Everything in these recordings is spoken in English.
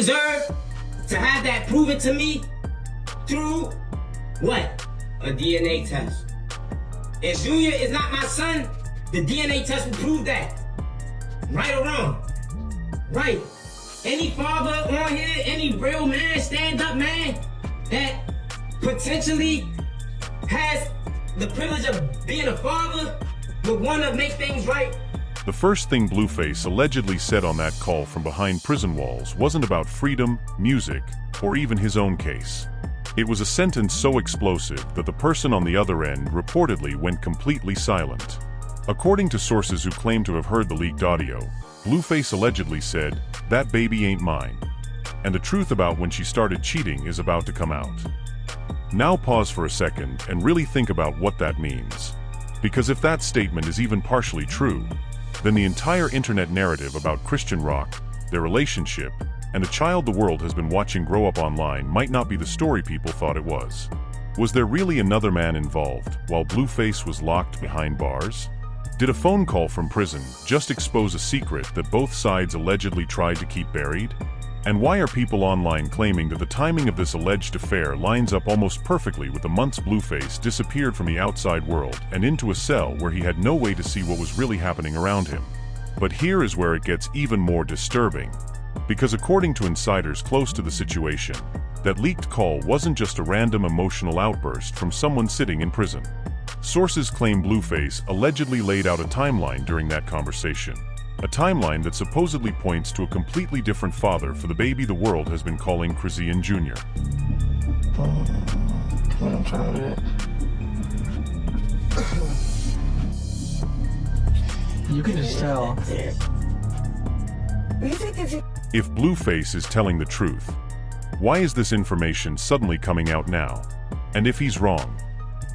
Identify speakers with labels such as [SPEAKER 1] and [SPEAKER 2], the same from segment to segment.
[SPEAKER 1] deserve to have that proven to me through what? A DNA test. If Junior is not my son, the DNA test will prove that. Right or wrong? Right. Any father on here, any real man, stand-up man, that potentially has the privilege of being a father would want to make things right.
[SPEAKER 2] The first thing Blueface allegedly said on that call from behind prison walls wasn't about freedom, music, or even his own case. It was a sentence so explosive that the person on the other end reportedly went completely silent. According to sources who claim to have heard the leaked audio, Blueface allegedly said, "That baby ain't mine." And the truth about when she started cheating is about to come out. Now pause for a second and really think about what that means. Because if that statement is even partially true, then the entire internet narrative about Chrisean Rock, their relationship, and the child the world has been watching grow up online might not be the story people thought it was. Was there really another man involved while Blueface was locked behind bars? Did a phone call from prison just expose a secret that both sides allegedly tried to keep buried? And why are people online claiming that the timing of this alleged affair lines up almost perfectly with the months Blueface disappeared from the outside world and into a cell where he had no way to see what was really happening around him? But here is where it gets even more disturbing. Because according to insiders close to the situation, that leaked call wasn't just a random emotional outburst from someone sitting in prison. Sources claim Blueface allegedly laid out a timeline during that conversation. A timeline that supposedly points to a completely different father for the baby the world has been calling Chrisean Jr.
[SPEAKER 3] What I'm trying to do. You can just tell.
[SPEAKER 2] If Blueface is telling the truth, why is this information suddenly coming out now? And if he's wrong,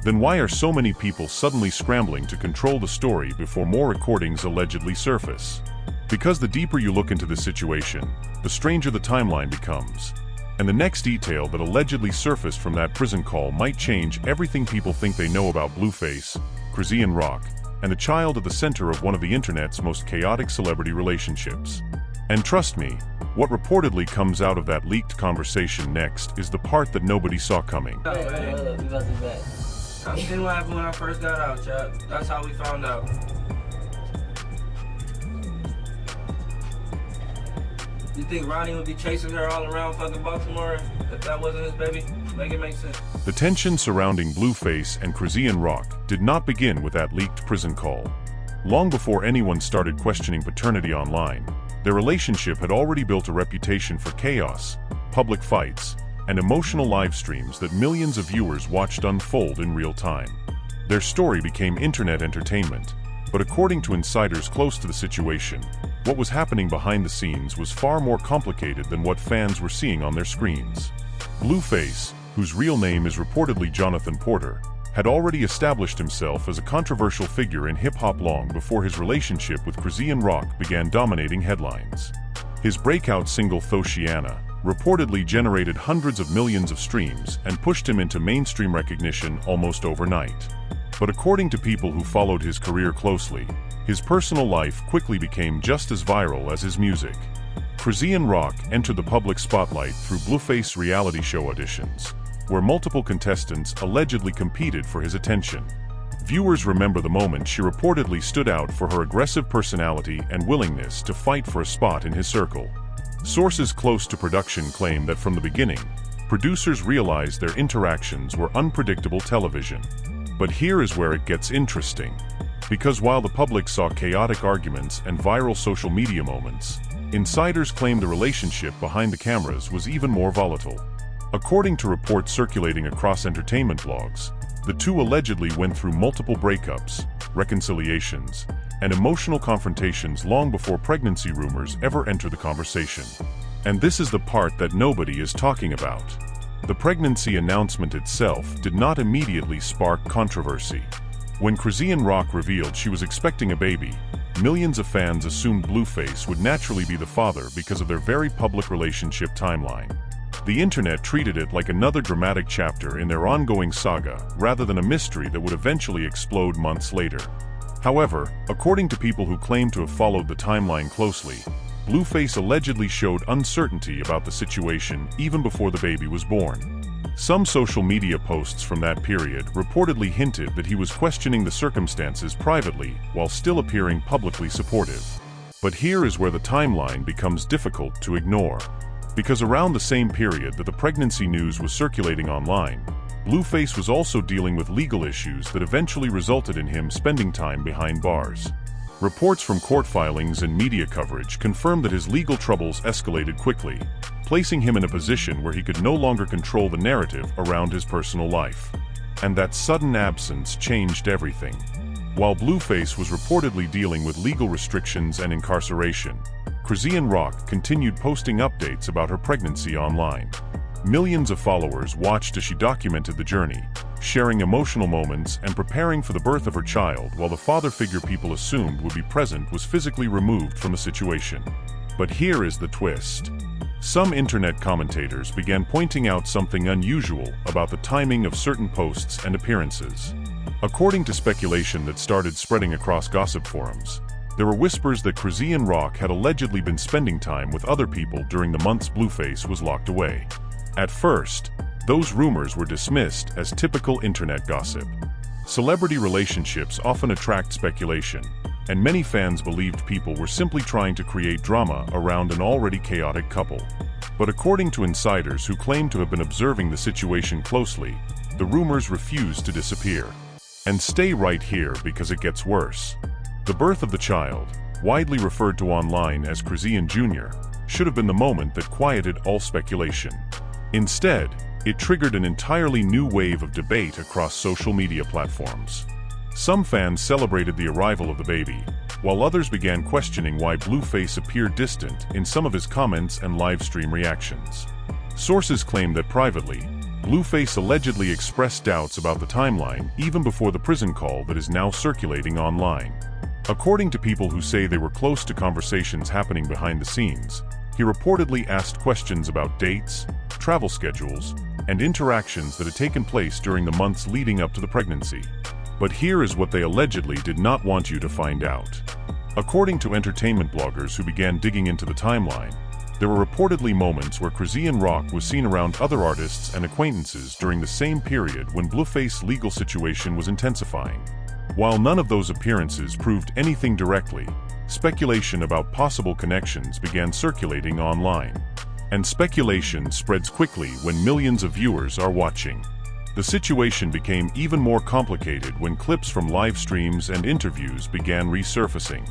[SPEAKER 2] then why are so many people suddenly scrambling to control the story before more recordings allegedly surface? Because the deeper you look into the situation, the stranger the timeline becomes. And the next detail that allegedly surfaced from that prison call might change everything people think they know about Blueface, Chrisean Rock, and the child at the center of one of the internet's most chaotic celebrity relationships. And trust me, what reportedly comes out of that leaked conversation next is the part that nobody saw coming.
[SPEAKER 4] I seen what happened when I first got out, Chuck. That's how we found out. You think Ronnie would be chasing her all around fucking Baltimore if that wasn't his baby? Make it make sense.
[SPEAKER 2] The tension surrounding Blueface and Chrisean Rock did not begin with that leaked prison call. Long before anyone started questioning paternity online, their relationship had already built a reputation for chaos, public fights, and emotional live streams that millions of viewers watched unfold in real time. Their story became internet entertainment, but according to insiders close to the situation, what was happening behind the scenes was far more complicated than what fans were seeing on their screens. Blueface, whose real name is reportedly Jonathan Porter, had already established himself as a controversial figure in hip-hop long before his relationship with Chrisean Rock began dominating headlines. His breakout single Thoshiana reportedly generated hundreds of millions of streams and pushed him into mainstream recognition almost overnight. But according to people who followed his career closely, his personal life quickly became just as viral as his music. Chrisean Rock entered the public spotlight through Blueface reality show auditions, where multiple contestants allegedly competed for his attention. Viewers remember the moment she reportedly stood out for her aggressive personality and willingness to fight for a spot in his circle. Sources close to production claim that from the beginning, producers realized their interactions were unpredictable television. But here is where it gets interesting. Because while the public saw chaotic arguments and viral social media moments, insiders claimed the relationship behind the cameras was even more volatile. According to reports circulating across entertainment blogs, the two allegedly went through multiple breakups, reconciliations, and emotional confrontations long before pregnancy rumors ever enter the conversation. And this is the part that nobody is talking about. The pregnancy announcement itself did not immediately spark controversy. When Chrisean Rock revealed she was expecting a baby, millions of fans assumed Blueface would naturally be the father because of their very public relationship timeline. The internet treated it like another dramatic chapter in their ongoing saga, rather than a mystery that would eventually explode months later. However, according to people who claim to have followed the timeline closely, Blueface allegedly showed uncertainty about the situation even before the baby was born. Some social media posts from that period reportedly hinted that he was questioning the circumstances privately while still appearing publicly supportive. But here is where the timeline becomes difficult to ignore. Because around the same period that the pregnancy news was circulating online, Blueface was also dealing with legal issues that eventually resulted in him spending time behind bars. Reports from court filings and media coverage confirmed that his legal troubles escalated quickly, placing him in a position where he could no longer control the narrative around his personal life. And that sudden absence changed everything. While Blueface was reportedly dealing with legal restrictions and incarceration, Chrisean Rock continued posting updates about her pregnancy online. Millions of followers watched as she documented the journey, sharing emotional moments and preparing for the birth of her child while the father figure people assumed would be present was physically removed from the situation. But here is the twist. Some internet commentators began pointing out something unusual about the timing of certain posts and appearances. According to speculation that started spreading across gossip forums, there were whispers that Chrisean Rock had allegedly been spending time with other people during the months Blueface was locked away. At first, those rumors were dismissed as typical internet gossip. Celebrity relationships often attract speculation, and many fans believed people were simply trying to create drama around an already chaotic couple. But according to insiders who claim to have been observing the situation closely, the rumors refused to disappear. And stay right here because it gets worse. The birth of the child, widely referred to online as Chrisean Jr., should have been the moment that quieted all speculation. Instead, it triggered an entirely new wave of debate across social media platforms. Some fans celebrated the arrival of the baby, while others began questioning why Blueface appeared distant in some of his comments and live stream reactions. Sources claim that privately, Blueface allegedly expressed doubts about the timeline even before the prison call that is now circulating online. According to people who say they were close to conversations happening behind the scenes, he reportedly asked questions about dates, travel schedules, and interactions that had taken place during the months leading up to the pregnancy. But here is what they allegedly did not want you to find out. According to entertainment bloggers who began digging into the timeline, there were reportedly moments where Chrisean Rock was seen around other artists and acquaintances during the same period when Blueface's legal situation was intensifying. While none of those appearances proved anything directly, speculation about possible connections began circulating online. And speculation spreads quickly when millions of viewers are watching. The situation became even more complicated when clips from live streams and interviews began resurfacing.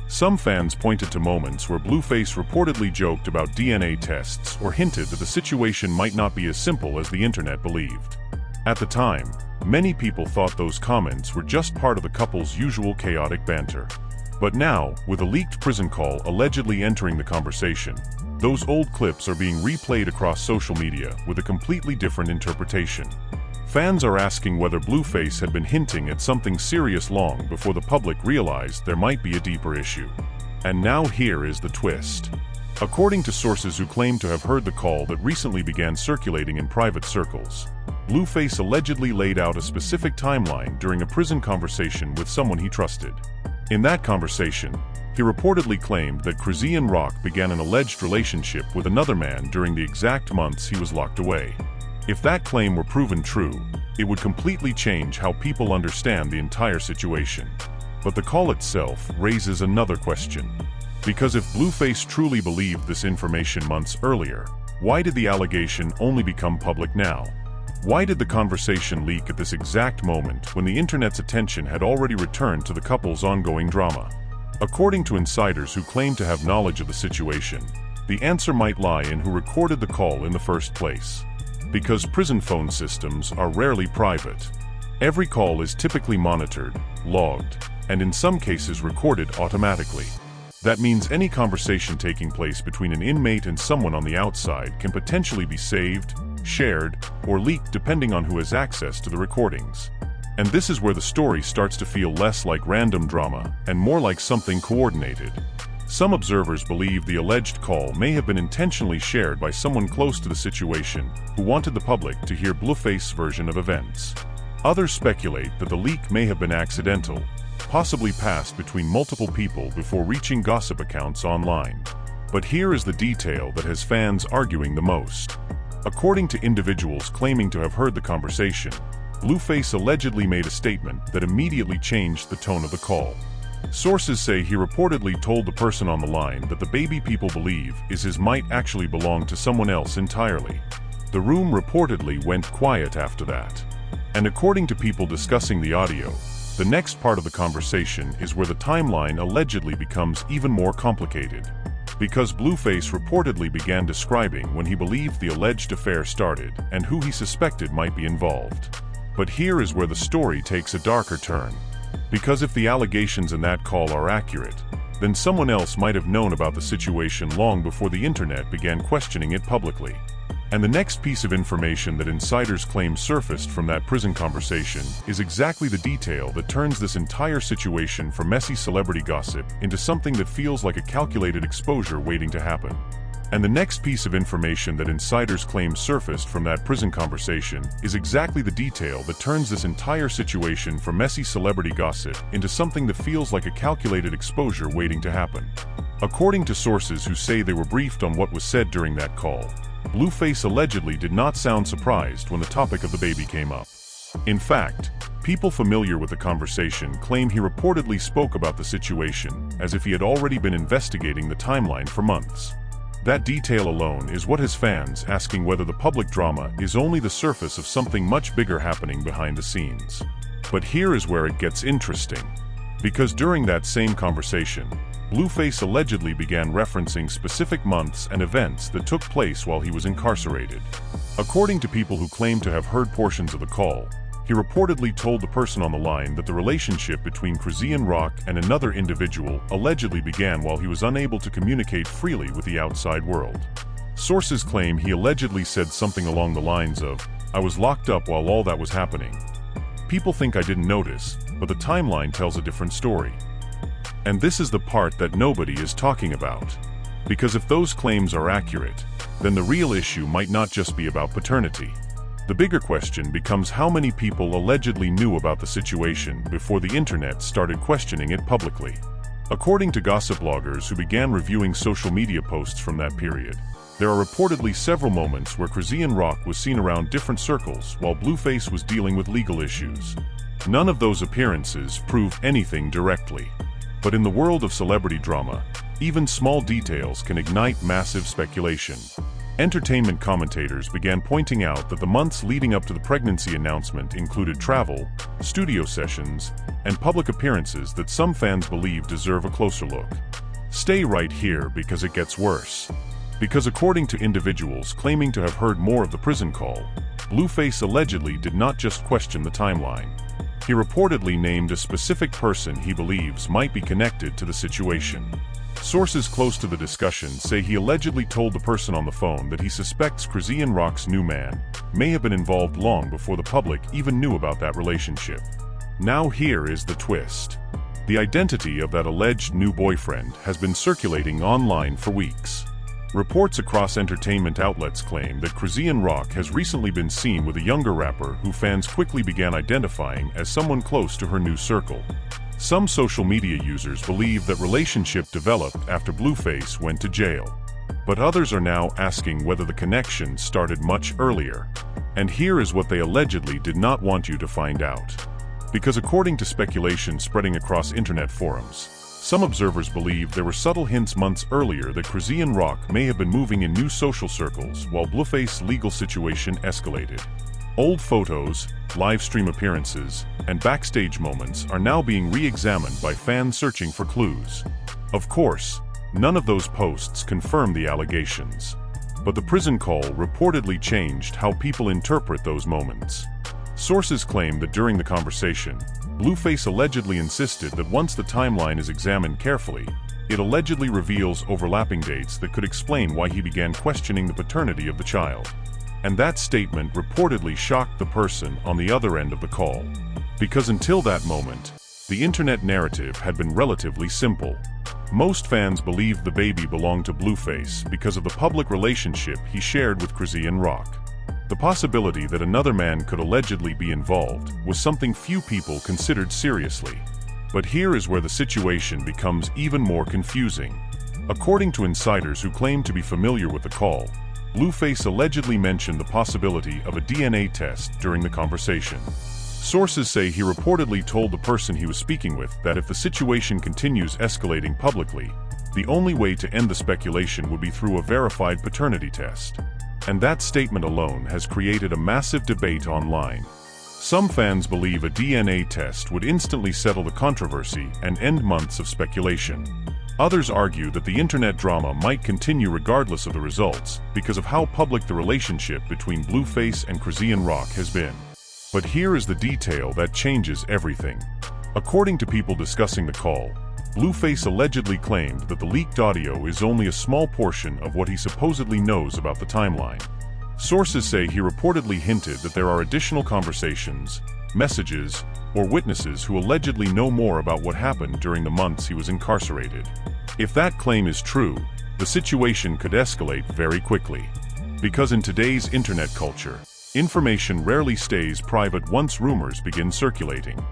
[SPEAKER 2] Some fans pointed to moments where Blueface reportedly joked about DNA tests or hinted that the situation might not be as simple as the internet believed. At the time, many people thought those comments were just part of the couple's usual chaotic banter. But now, with a leaked prison call allegedly entering the conversation, those old clips are being replayed across social media with a completely different interpretation. Fans are asking whether Blueface had been hinting at something serious long before the public realized there might be a deeper issue. And now here is the twist. According to sources who claim to have heard the call that recently began circulating in private circles, Blueface allegedly laid out a specific timeline during a prison conversation with someone he trusted. In that conversation, he reportedly claimed that Chrisean Rock began an alleged relationship with another man during the exact months he was locked away. If that claim were proven true, it would completely change how people understand the entire situation. But the call itself raises another question. Because if Blueface truly believed this information months earlier, why did the allegation only become public now? Why did the conversation leak at this exact moment when the internet's attention had already returned to the couple's ongoing drama? According to insiders who claim to have knowledge of the situation, the answer might lie in who recorded the call in the first place. Because prison phone systems are rarely private. Every call is typically monitored, logged, and in some cases recorded automatically. That means any conversation taking place between an inmate and someone on the outside can potentially be saved, shared, or leaked depending on who has access to the recordings. And this is where the story starts to feel less like random drama and more like something coordinated. Some observers believe the alleged call may have been intentionally shared by someone close to the situation who wanted the public to hear Blueface's version of events. Others speculate that the leak may have been accidental, possibly passed between multiple people before reaching gossip accounts online. But here is the detail that has fans arguing the most. According to individuals claiming to have heard the conversation, Blueface allegedly made a statement that immediately changed the tone of the call. Sources say he reportedly told the person on the line that the baby people believe is his might actually belong to someone else entirely. The room reportedly went quiet after that. And according to people discussing the audio, the next part of the conversation is where the timeline allegedly becomes even more complicated. Because Blueface reportedly began describing when he believed the alleged affair started and who he suspected might be involved. But here is where the story takes a darker turn. Because if the allegations in that call are accurate, then someone else might have known about the situation long before the internet began questioning it publicly. And the next piece of information that insiders claim surfaced from that prison conversation is exactly the detail that turns this entire situation from messy celebrity gossip into something that feels like a calculated exposure waiting to happen. And the next piece of information that insiders claim surfaced from that prison conversation is exactly the detail that turns this entire situation from messy celebrity gossip into something that feels like a calculated exposure waiting to happen. According to sources who say they were briefed on what was said during that call, Blueface allegedly did not sound surprised when the topic of the baby came up. In fact, people familiar with the conversation claim he reportedly spoke about the situation as if he had already been investigating the timeline for months. That detail alone is what has fans asking whether the public drama is only the surface of something much bigger happening behind the scenes. But here is where it gets interesting. Because during that same conversation, Blueface allegedly began referencing specific months and events that took place while he was incarcerated. According to people who claim to have heard portions of the call, he reportedly told the person on the line that the relationship between Chrisean Rock and another individual allegedly began while he was unable to communicate freely with the outside world. Sources claim he allegedly said something along the lines of, "I was locked up while all that was happening. People think I didn't notice, but the timeline tells a different story." And this is the part that nobody is talking about. Because if those claims are accurate, then the real issue might not just be about paternity. The bigger question becomes how many people allegedly knew about the situation before the internet started questioning it publicly. According to gossip bloggers who began reviewing social media posts from that period, there are reportedly several moments where Chrisean Rock was seen around different circles while Blueface was dealing with legal issues. None of those appearances prove anything directly. But in the world of celebrity drama, even small details can ignite massive speculation. Entertainment commentators began pointing out that the months leading up to the pregnancy announcement included travel, studio sessions, and public appearances that some fans believe deserve a closer look. Stay right here because it gets worse. Because according to individuals claiming to have heard more of the prison call, Blueface allegedly did not just question the timeline. He reportedly named a specific person he believes might be connected to the situation. Sources close to the discussion say he allegedly told the person on the phone that he suspects Chrisean Rock's new man may have been involved long before the public even knew about that relationship. Now here is the twist. The identity of that alleged new boyfriend has been circulating online for weeks. Reports across entertainment outlets claim that Chrisean Rock has recently been seen with a younger rapper who fans quickly began identifying as someone close to her new circle. Some social media users believe that relationship developed after Blueface went to jail. But others are now asking whether the connection started much earlier. And here is what they allegedly did not want you to find out. Because according to speculation spreading across internet forums, some observers believe there were subtle hints months earlier that Chrisean Rock may have been moving in new social circles while Blueface's legal situation escalated. Old photos, live stream appearances, and backstage moments are now being re-examined by fans searching for clues. Of course, none of those posts confirm the allegations. But the prison call reportedly changed how people interpret those moments. Sources claim that during the conversation, Blueface allegedly insisted that once the timeline is examined carefully, it allegedly reveals overlapping dates that could explain why he began questioning the paternity of the child. And that statement reportedly shocked the person on the other end of the call. Because until that moment, the internet narrative had been relatively simple. Most fans believed the baby belonged to Blueface because of the public relationship he shared with Chrisean Rock. The possibility that another man could allegedly be involved was something few people considered seriously. But here is where the situation becomes even more confusing. According to insiders who claim to be familiar with the call, Blueface allegedly mentioned the possibility of a DNA test during the conversation. Sources say he reportedly told the person he was speaking with that if the situation continues escalating publicly, the only way to end the speculation would be through a verified paternity test. And that statement alone has created a massive debate online. Some fans believe a DNA test would instantly settle the controversy and end months of speculation. Others argue that the internet drama might continue regardless of the results because of how public the relationship between Blueface and Chrisean Rock has been. But here is the detail that changes everything. According to people discussing the call, Blueface allegedly claimed that the leaked audio is only a small portion of what he supposedly knows about the timeline. Sources say he reportedly hinted that there are additional conversations, messages, or witnesses who allegedly know more about what happened during the months he was incarcerated. If that claim is true, the situation could escalate very quickly. Because in today's internet culture, information rarely stays private once rumors begin circulating.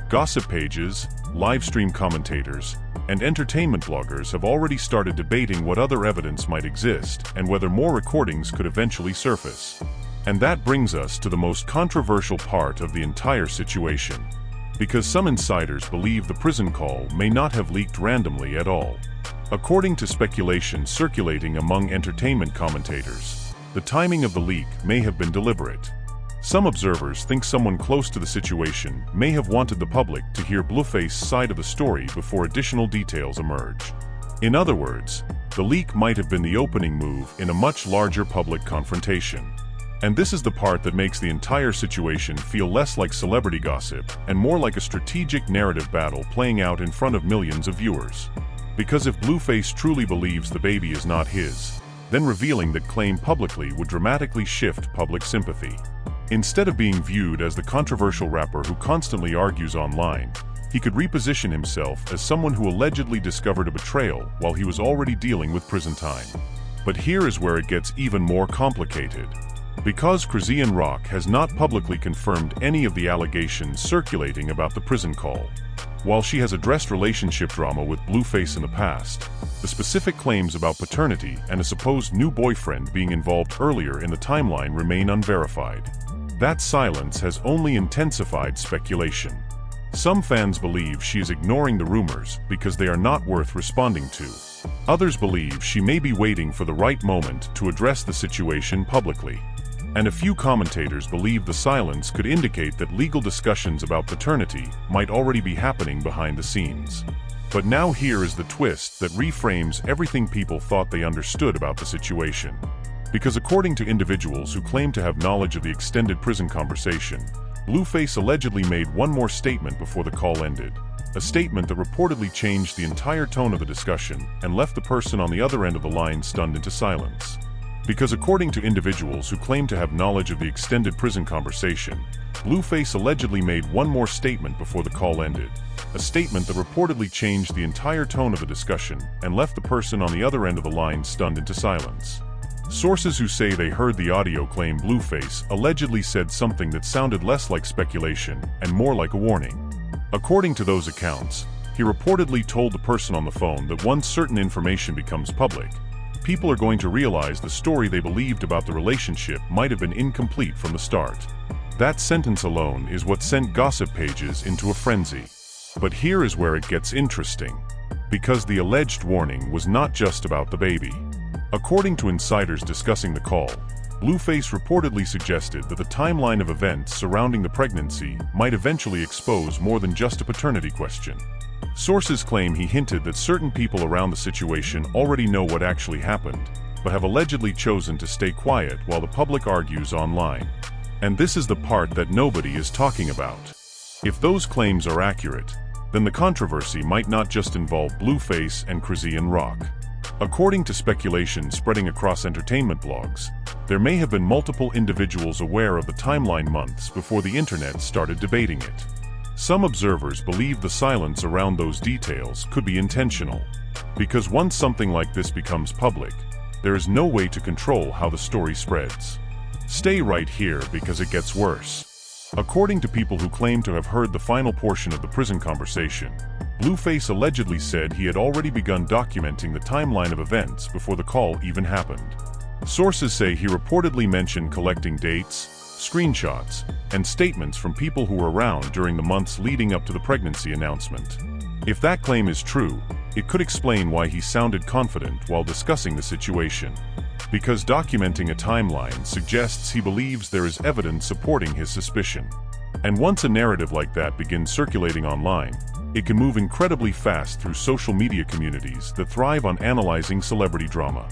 [SPEAKER 2] Gossip pages, livestream commentators, and entertainment bloggers have already started debating what other evidence might exist and whether more recordings could eventually surface. And that brings us to the most controversial part of the entire situation. Because some insiders believe the prison call may not have leaked randomly at all. According to speculation circulating among entertainment commentators, the timing of the leak may have been deliberate. Some observers think someone close to the situation may have wanted the public to hear Blueface's side of the story before additional details emerge. In other words, the leak might have been the opening move in a much larger public confrontation. And this is the part that makes the entire situation feel less like celebrity gossip and more like a strategic narrative battle playing out in front of millions of viewers. Because if Blueface truly believes the baby is not his, then revealing that claim publicly would dramatically shift public sympathy. Instead of being viewed as the controversial rapper who constantly argues online, he could reposition himself as someone who allegedly discovered a betrayal while he was already dealing with prison time. But here is where it gets even more complicated. Because Chrisean Rock has not publicly confirmed any of the allegations circulating about the prison call. While she has addressed relationship drama with Blueface in the past, the specific claims about paternity and a supposed new boyfriend being involved earlier in the timeline remain unverified. That silence has only intensified speculation. Some fans believe she is ignoring the rumors because they are not worth responding to. Others believe she may be waiting for the right moment to address the situation publicly. And a few commentators believe the silence could indicate that legal discussions about paternity might already be happening behind the scenes. But now here is the twist that reframes everything people thought they understood about the situation. Because according to individuals who claim to have knowledge of the extended prison conversation, Blueface allegedly made one more statement before the call ended. A statement that reportedly changed the entire tone of the discussion and left the person on the other end of the line stunned into silence. Because according to individuals who claim to have knowledge of the extended prison conversation, Blueface allegedly made one more statement before the call ended. A statement that reportedly changed the entire tone of the discussion and left the person on the other end of the line stunned into silence. Sources who say they heard the audio claim Blueface allegedly said something that sounded less like speculation and more like a warning. According to those accounts, he reportedly told the person on the phone that once certain information becomes public, people are going to realize the story they believed about the relationship might have been incomplete from the start. That sentence alone is what sent gossip pages into a frenzy. But here is where it gets interesting. Because the alleged warning was not just about the baby. According to insiders discussing the call, Blueface reportedly suggested that the timeline of events surrounding the pregnancy might eventually expose more than just a paternity question. Sources claim he hinted that certain people around the situation already know what actually happened, but have allegedly chosen to stay quiet while the public argues online. And this is the part that nobody is talking about. If those claims are accurate, then the controversy might not just involve Blueface and Chrisean Rock. According to speculation spreading across entertainment blogs, there may have been multiple individuals aware of the timeline months before the internet started debating it. Some observers believe the silence around those details could be intentional, because once something like this becomes public, there is no way to control how the story spreads. Stay right here because it gets worse. According to people who claim to have heard the final portion of the prison conversation, Blueface allegedly said he had already begun documenting the timeline of events before the call even happened. Sources say he reportedly mentioned collecting dates, screenshots, and statements from people who were around during the months leading up to the pregnancy announcement. If that claim is true, it could explain why he sounded confident while discussing the situation. Because documenting a timeline suggests he believes there is evidence supporting his suspicion. And once a narrative like that begins circulating online, it can move incredibly fast through social media communities that thrive on analyzing celebrity drama.